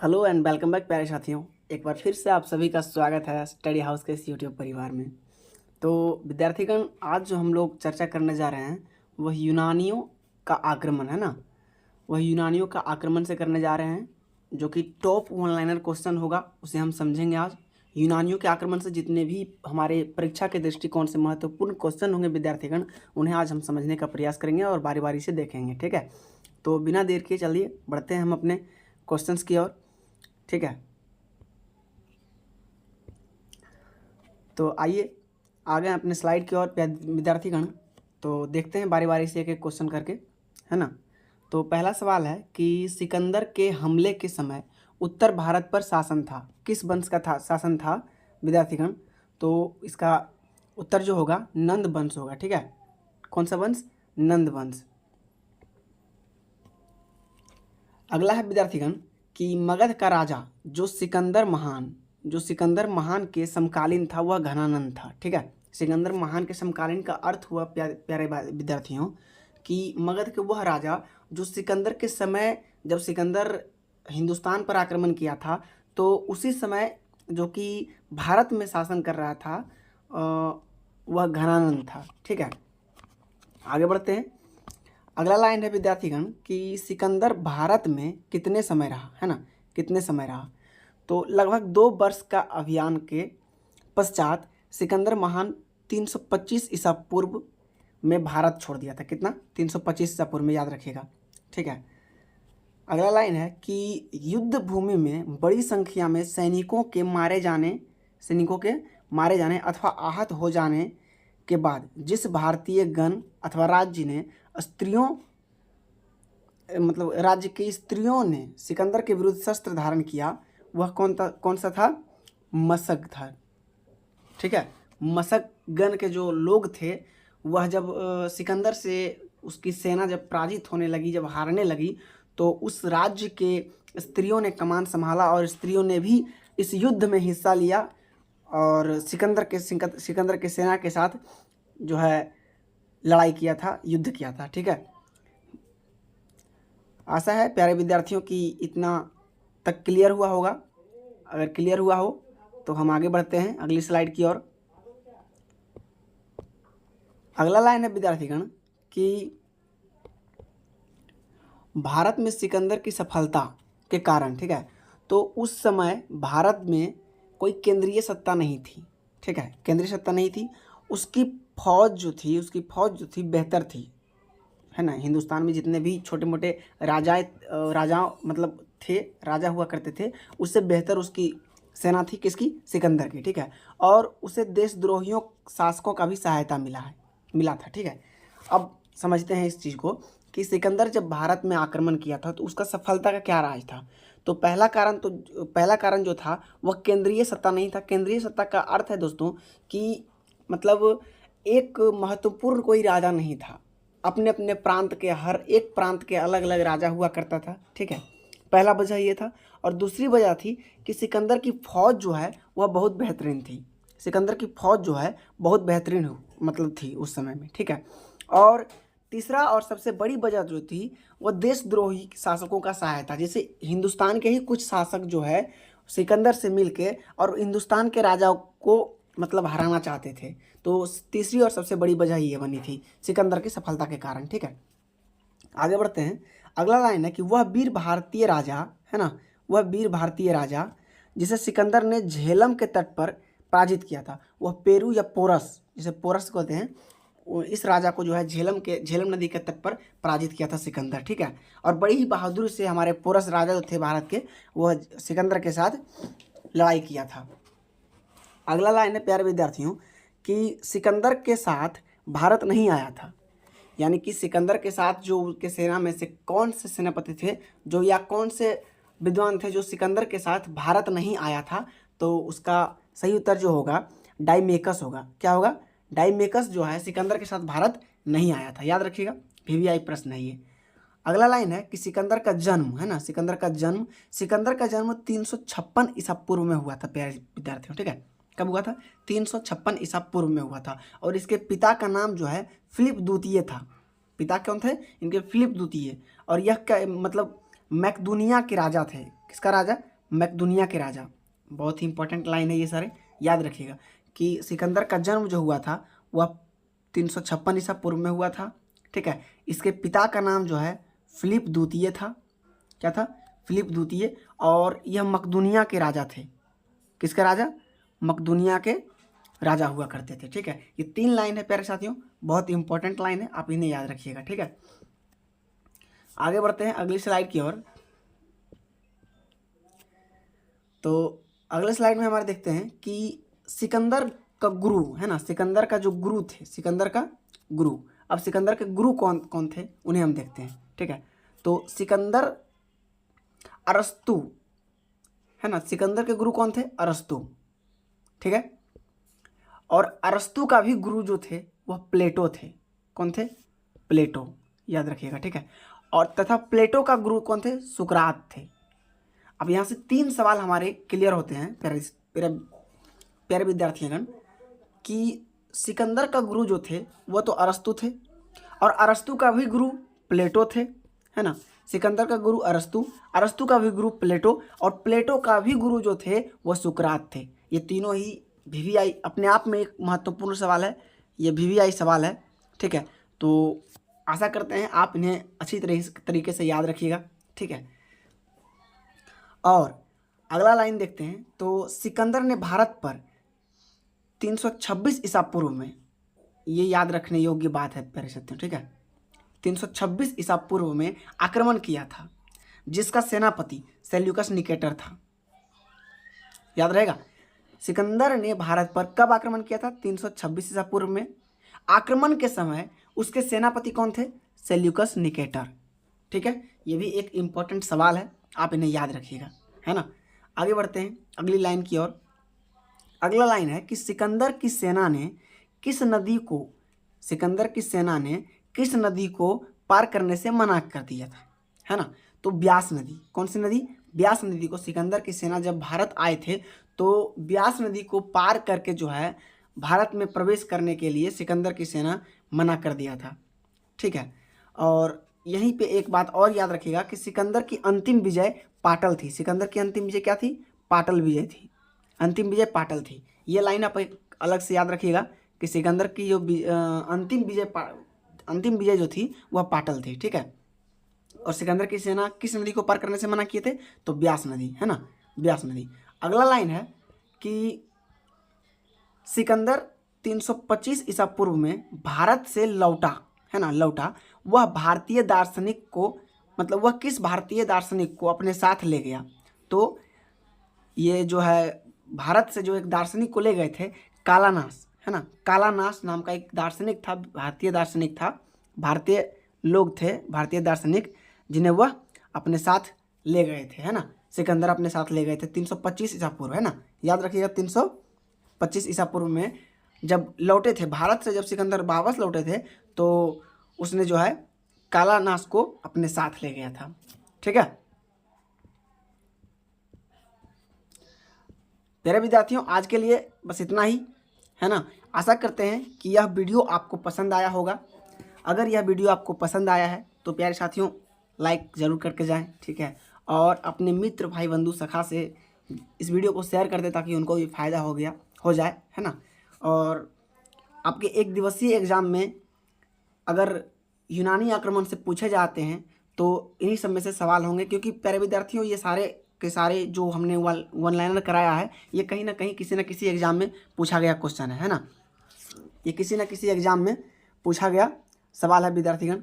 Hello and welcome back प्यारे साथियों। एक बार फिर से आप सभी का स्वागत है स्टडी हाउस के इस यूट्यूब परिवार में। तो विद्यार्थीगण, आज जो हम लोग चर्चा करने जा रहे हैं वह यूनानियों का आक्रमण है ना। वह यूनानियों का आक्रमण से करने जा रहे हैं, जो कि टॉप वन लाइनर क्वेश्चन होगा, उसे हम समझेंगे आज। यूनानियों के आक्रमण से जितने भी हमारे परीक्षा के दृष्टिकोण से महत्वपूर्ण क्वेश्चन होंगे विद्यार्थीगण, उन्हें आज हम समझने का प्रयास करेंगे और बारी बारी से देखेंगे। ठीक है, तो बिना देर के चलिए बढ़ते हैं हम अपने क्वेश्चंस की ओर। ठीक है, तो आइए आगे अपने स्लाइड की ओर विद्यार्थीगण। तो देखते हैं बारी बारी से एक एक क्वेश्चन करके, है ना। तो पहला सवाल है कि सिकंदर के हमले के समय उत्तर भारत पर शासन था, किस वंश का था शासन था विद्यार्थीगण। तो इसका उत्तर जो होगा नंद वंश होगा। ठीक है, कौन सा वंश? नंद वंश। अगला है विद्यार्थीगण कि मगध का राजा जो सिकंदर महान के समकालीन था वह घनानंद था। ठीक है, सिकंदर महान के समकालीन का अर्थ हुआ प्यारे विद्यार्थियों कि मगध के वह राजा जो सिकंदर के समय, जब सिकंदर हिंदुस्तान पर आक्रमण किया था तो उसी समय जो कि भारत में शासन कर रहा था वह घनानंद था। ठीक है, आगे बढ़ते हैं। अगला लाइन है विद्यार्थीगण कि सिकंदर भारत में कितने समय रहा, है ना, कितने समय रहा। तो लगभग 2 वर्ष का अभियान के पश्चात सिकंदर महान 325 ईसा पूर्व में भारत छोड़ दिया था। कितना? 325 ईसा पूर्व में, याद रखिएगा। ठीक है, अगला लाइन है कि युद्ध भूमि में बड़ी संख्या में सैनिकों के मारे जाने अथवा आहत हो जाने के बाद जिस भारतीय गण अथवा राज्य ने राज्य की स्त्रियों ने सिकंदर के विरुद्ध शस्त्र धारण किया वह कौन सा था? मशक था। ठीक है, मशक गण के जो लोग थे वह जब सिकंदर से उसकी सेना जब पराजित होने लगी, जब हारने लगी, तो उस राज्य के स्त्रियों ने कमान संभाला और स्त्रियों ने भी इस युद्ध में हिस्सा लिया और सिकंदर के सेना के साथ जो है लड़ाई किया था, युद्ध किया था। ठीक है, आशा है प्यारे विद्यार्थियों की इतना तक क्लियर हुआ होगा। अगर क्लियर हुआ हो तो हम आगे बढ़ते हैं अगली स्लाइड की ओर। अगला लाइन है विद्यार्थीगण कि भारत में सिकंदर की सफलता के कारण, ठीक है, तो उस समय भारत में कोई केंद्रीय सत्ता नहीं थी। ठीक है, केंद्रीय सत्ता नहीं थी। उसकी फौज जो थी बेहतर थी, है ना। हिंदुस्तान में जितने भी छोटे मोटे राजा मतलब थे, राजा हुआ करते थे, उससे बेहतर उसकी सेना थी। किसकी? सिकंदर की। ठीक है, और उसे देशद्रोहियों शासकों का भी सहायता मिला था। ठीक है, अब समझते हैं इस चीज़ को कि सिकंदर जब भारत में आक्रमण किया था तो उसका सफलता का क्या राज था। तो पहला कारण जो था वह केंद्रीय सत्ता नहीं था। केंद्रीय सत्ता का अर्थ है दोस्तों कि मतलब एक महत्वपूर्ण कोई राजा नहीं था। अपने अपने प्रांत के, हर एक प्रांत के अलग अलग राजा हुआ करता था। ठीक है, पहला वजह ये था। और दूसरी वजह थी कि सिकंदर की फौज जो है वह बहुत बेहतरीन थी। सिकंदर की फौज जो है बहुत बेहतरीन मतलब थी उस समय में। ठीक है, और तीसरा और सबसे बड़ी वजह जो थी वह देशद्रोही शासकों का सहायता। जैसे हिंदुस्तान के ही कुछ शासक जो है सिकंदर से मिलके और हिंदुस्तान के राजाओं को मतलब हराना चाहते थे। तो तीसरी और सबसे बड़ी वजह ये बनी थी सिकंदर की सफलता के कारण। ठीक है, आगे बढ़ते हैं। अगला लाइन है कि वह वीर भारतीय राजा, है ना, वह वीर भारतीय राजा जिसे सिकंदर ने झेलम के तट पर पराजित किया था, वह पेरू या पोरस, जिसे पोरस कहते हैं, इस राजा को जो है झेलम नदी के तट पर पराजित किया था सिकंदर। ठीक है, और बड़ी ही बहादुरी से हमारे पोरस राजा जो थे भारत के, वह सिकंदर के साथ लड़ाई किया था। अगला लाइन है प्यारे विद्यार्थियों कि सिकंदर के साथ भारत नहीं आया था। यानी कि सिकंदर के साथ जो उसके सेना में से कौन से सेनापति थे जो, या कौन से विद्वान थे जो सिकंदर के साथ भारत नहीं आया था। तो उसका सही उत्तर जो होगा डाइमेकस होगा। क्या होगा? डाइमेकस जो है सिकंदर के साथ भारत नहीं आया था। याद रखिएगा, VVI प्रश्न है ये। अगला लाइन है कि सिकंदर का जन्म, है ना, सिकंदर का जन्म 356 ईसा पूर्व में हुआ था प्यारे विद्यार्थियों। ठीक है, कब हुआ था? 356 ईसा पूर्व में हुआ था। और इसके पिता का नाम जो है फिलिप द्वितीय था। पिता कौन थे इनके? फिलिप द्वितीय। और यह क्या मतलब मैकदूनिया के राजा थे। किसका राजा? मकदूनिया के राजा, बहुत ही इंपॉर्टेंट लाइन है ये सारे, याद रखिएगा कि सिकंदर का जन्म जो हुआ था वह 356 ईसा पूर्व में हुआ था, ठीक है। इसके पिता का नाम जो है फिलिप द्वितीय था, क्या था, फिलिप द्वितीय, और यह मकदूनिया के राजा थे। किसके राजा, मकदूनिया के राजा हुआ करते थे, ठीक है। ये 3 लाइन है प्यारे साथियों, बहुत इंपॉर्टेंट लाइन है, आप इन्हें याद रखिएगा, ठीक है। आगे बढ़ते हैं अगली स्लाइड की ओर। तो अगले स्लाइड में हमारे देखते हैं कि सिकंदर का गुरु है ना, सिकंदर का जो गुरु थे, सिकंदर का गुरु, अब सिकंदर के गुरु कौन कौन थे उन्हें हम देखते हैं, ठीक है। तो सिकंदर अरस्तु है ना, सिकंदर के गुरु कौन थे, अरस्तु, ठीक है। और अरस्तु का भी गुरु जो थे वह प्लेटो थे, कौन थे, प्लेटो, याद रखिएगा, ठीक है। और तथा प्लेटो का गुरु कौन थे, सुकरात थे। अब यहाँ से 3 सवाल हमारे क्लियर होते हैं प्यारे विद्यार्थीगण, कि सिकंदर का गुरु जो थे वह तो अरस्तु थे, और अरस्तु का भी गुरु प्लेटो थे, है ना। सिकंदर का गुरु अरस्तु, अरस्तु का भी गुरु प्लेटो, और प्लेटो का भी गुरु जो थे वह सुकरात थे। ये तीनों ही VVI अपने आप में एक महत्वपूर्ण सवाल है, ये VVI सवाल है, ठीक है। तो आशा करते हैं आप इन्हें अच्छी तरीके से याद रखिएगा, ठीक है। और अगला लाइन देखते हैं। तो सिकंदर ने भारत पर 326 ईसा पूर्व में, ये याद रखने योग्य बात है प्यारे साथियों, ठीक है, 326 ईसा पूर्व में आक्रमण किया था, जिसका सेनापति सेल्यूकस निकेटर था, याद रहेगा। सिकंदर ने भारत पर कब आक्रमण किया था, 326 ईसा पूर्व में। आक्रमण के समय उसके सेनापति कौन थे, सेल्यूकस निकेटर, ठीक है। ये भी एक इम्पॉर्टेंट सवाल है, आप इन्हें याद रखिएगा, है ना। आगे बढ़ते हैं अगली लाइन की ओर। अगला लाइन है कि सिकंदर की सेना ने किस नदी को पार करने से मना कर दिया था, है ना। तो ब्यास नदी, कौन सी नदी, ब्यास नदी को सिकंदर की सेना जब भारत आए थे तो ब्यास नदी को पार करके जो है भारत में प्रवेश करने के लिए सिकंदर की सेना मना कर दिया था, ठीक है। और यहीं पे एक बात और याद रखिएगा कि सिकंदर की अंतिम विजय पाटल थी। सिकंदर की अंतिम विजय क्या थी, पाटल विजय थी, अंतिम विजय पाटल थी। ये लाइन आप एक अलग से याद रखिएगा कि सिकंदर की जो अंतिम विजय जो थी वह पाटल थी, ठीक है। और सिकंदर की सेना किस नदी को पार करने से मना किए थे, तो ब्यास नदी, है ना, ब्यास नदी। अगला लाइन है कि सिकंदर 325 ईसा पूर्व में भारत से लौटा, है ना, लौटा। वह भारतीय दार्शनिक को, मतलब वह किस भारतीय दार्शनिक को अपने साथ ले गया, तो ये जो है भारत से जो एक दार्शनिक को ले गए थे, कालानास, है ना, कालानास नाम का एक दार्शनिक था, भारतीय दार्शनिक था, भारतीय लोग थे, भारतीय दार्शनिक, जिन्हें वह अपने साथ ले गए थे, है ना। सिकंदर अपने साथ ले गए थे 325 ईसा पूर्व, है ना, याद रखिएगा। 325 ईसा पूर्व में जब लौटे थे भारत से, जब सिकंदर वापस लौटे थे तो उसने जो है कालानास को अपने साथ ले गया था, ठीक है। प्यारे विद्यार्थियों, आज के लिए बस इतना ही, है ना। आशा करते हैं कि यह वीडियो आपको पसंद आया होगा। अगर यह वीडियो आपको पसंद आया है तो प्यारे साथियों लाइक ज़रूर करके जाएं, ठीक है। और अपने मित्र, भाई, बंधु, सखा से इस वीडियो को शेयर कर दें ताकि उनको भी फ़ायदा हो जाए, है ना। और आपके 1 दिवसीय एग्ज़ाम में अगर यूनानी आक्रमण से पूछे जाते हैं तो इन्हीं सब में से सवाल होंगे, क्योंकि प्यारे विद्यार्थियों ये सारे के सारे जो हमने वन लाइनर कराया है ये कहीं ना कहीं किसी न किसी एग्ज़ाम में पूछा गया क्वेश्चन है ना। ये किसी न किसी एग्ज़ाम में पूछा गया सवाल है विद्यार्थीगण,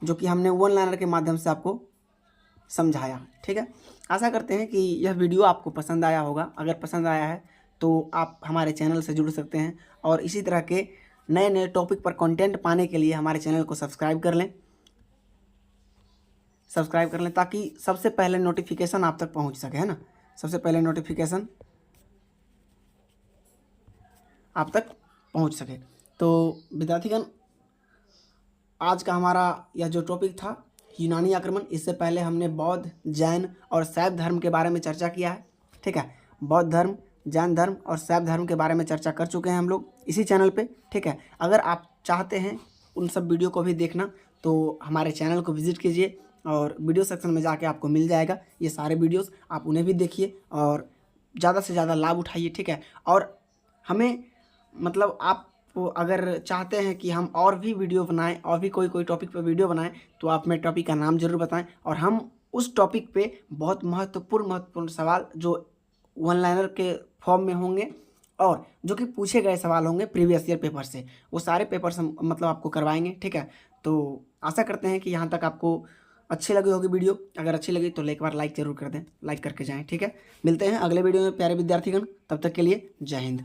जो कि हमने वन लाइनर के माध्यम से आपको समझाया, ठीक है। आशा करते हैं कि यह वीडियो आपको पसंद आया होगा। अगर पसंद आया है तो आप हमारे चैनल से जुड़ सकते हैं और इसी तरह के नए नए टॉपिक पर कंटेंट पाने के लिए हमारे चैनल को सब्सक्राइब कर लें, ताकि सबसे पहले नोटिफिकेशन आप तक पहुंच सके, है ना, सबसे पहले नोटिफिकेशन आप तक पहुंच सके। तो विद्यार्थीगण, आज का हमारा यह जो टॉपिक था यूनानी आक्रमण, इससे पहले हमने बौद्ध, जैन और शैव धर्म के बारे में चर्चा किया है, ठीक है। बौद्ध धर्म, जैन धर्म और शैव धर्म के बारे में चर्चा कर चुके हैं हम लोग इसी चैनल पे, ठीक है। अगर आप चाहते हैं उन सब वीडियो को भी देखना तो हमारे चैनल को विजिट कीजिए और वीडियो सेक्शन में जाके आपको मिल जाएगा ये सारे वीडियोस, आप उन्हें भी देखिए और ज़्यादा से ज़्यादा लाभ उठाइए, ठीक है। और हमें मतलब आप अगर चाहते हैं कि हम और भी वीडियो बनाएं और भी कोई टॉपिक पे वीडियो बनाएं तो आप हमें टॉपिक का नाम ज़रूर बताएं और हम उस टॉपिक पे बहुत महत्वपूर्ण सवाल जो वन लाइनर के फॉर्म में होंगे और जो कि पूछे गए सवाल होंगे प्रीवियस ईयर पेपर से, वो सारे पेपर्स हम मतलब आपको करवाएंगे, ठीक है। तो आशा करते हैं कि यहाँ तक आपको अच्छी लगी होगी वीडियो। अगर अच्छी लगी तो एक बार लाइक ज़रूर कर दें, लाइक करके जाएँ, ठीक है। मिलते हैं अगले वीडियो में प्यारे विद्यार्थीगण, तब तक के लिए जय हिंद।